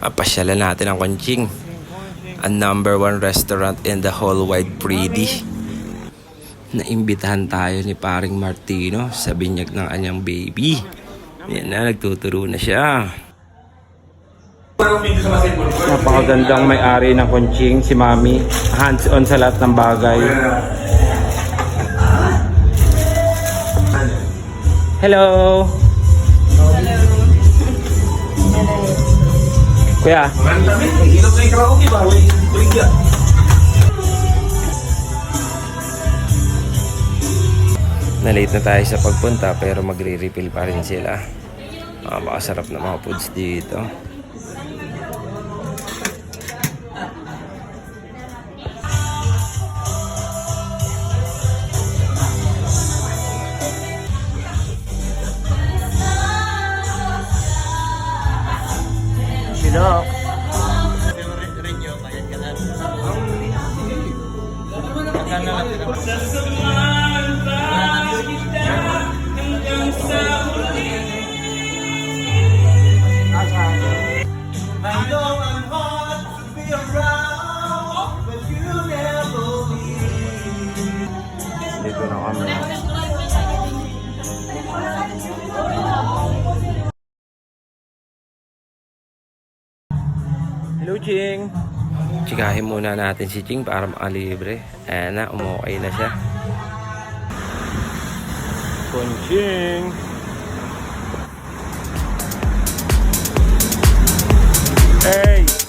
Pasyalan natin ang Kunching, ang #1 restaurant in the whole wide Pridi. Naimbitahan tayo ni paring Martino sa binyag ng anyang baby. Yan na, nagtuturo na siya. Napakagandang may-ari ng Kunching, si Mami. Hands-on sa lahat ng bagay. Hello! Kuya? Na-late na tayo sa pagpunta pero magre-refill pa rin sila. Makasarap na mga foods dito. Sinok. Dito na kami. Hello, Ching. Chikahin muna natin si Ching para makalibre. Ayan na, umukay na siya. Kunching. Hey!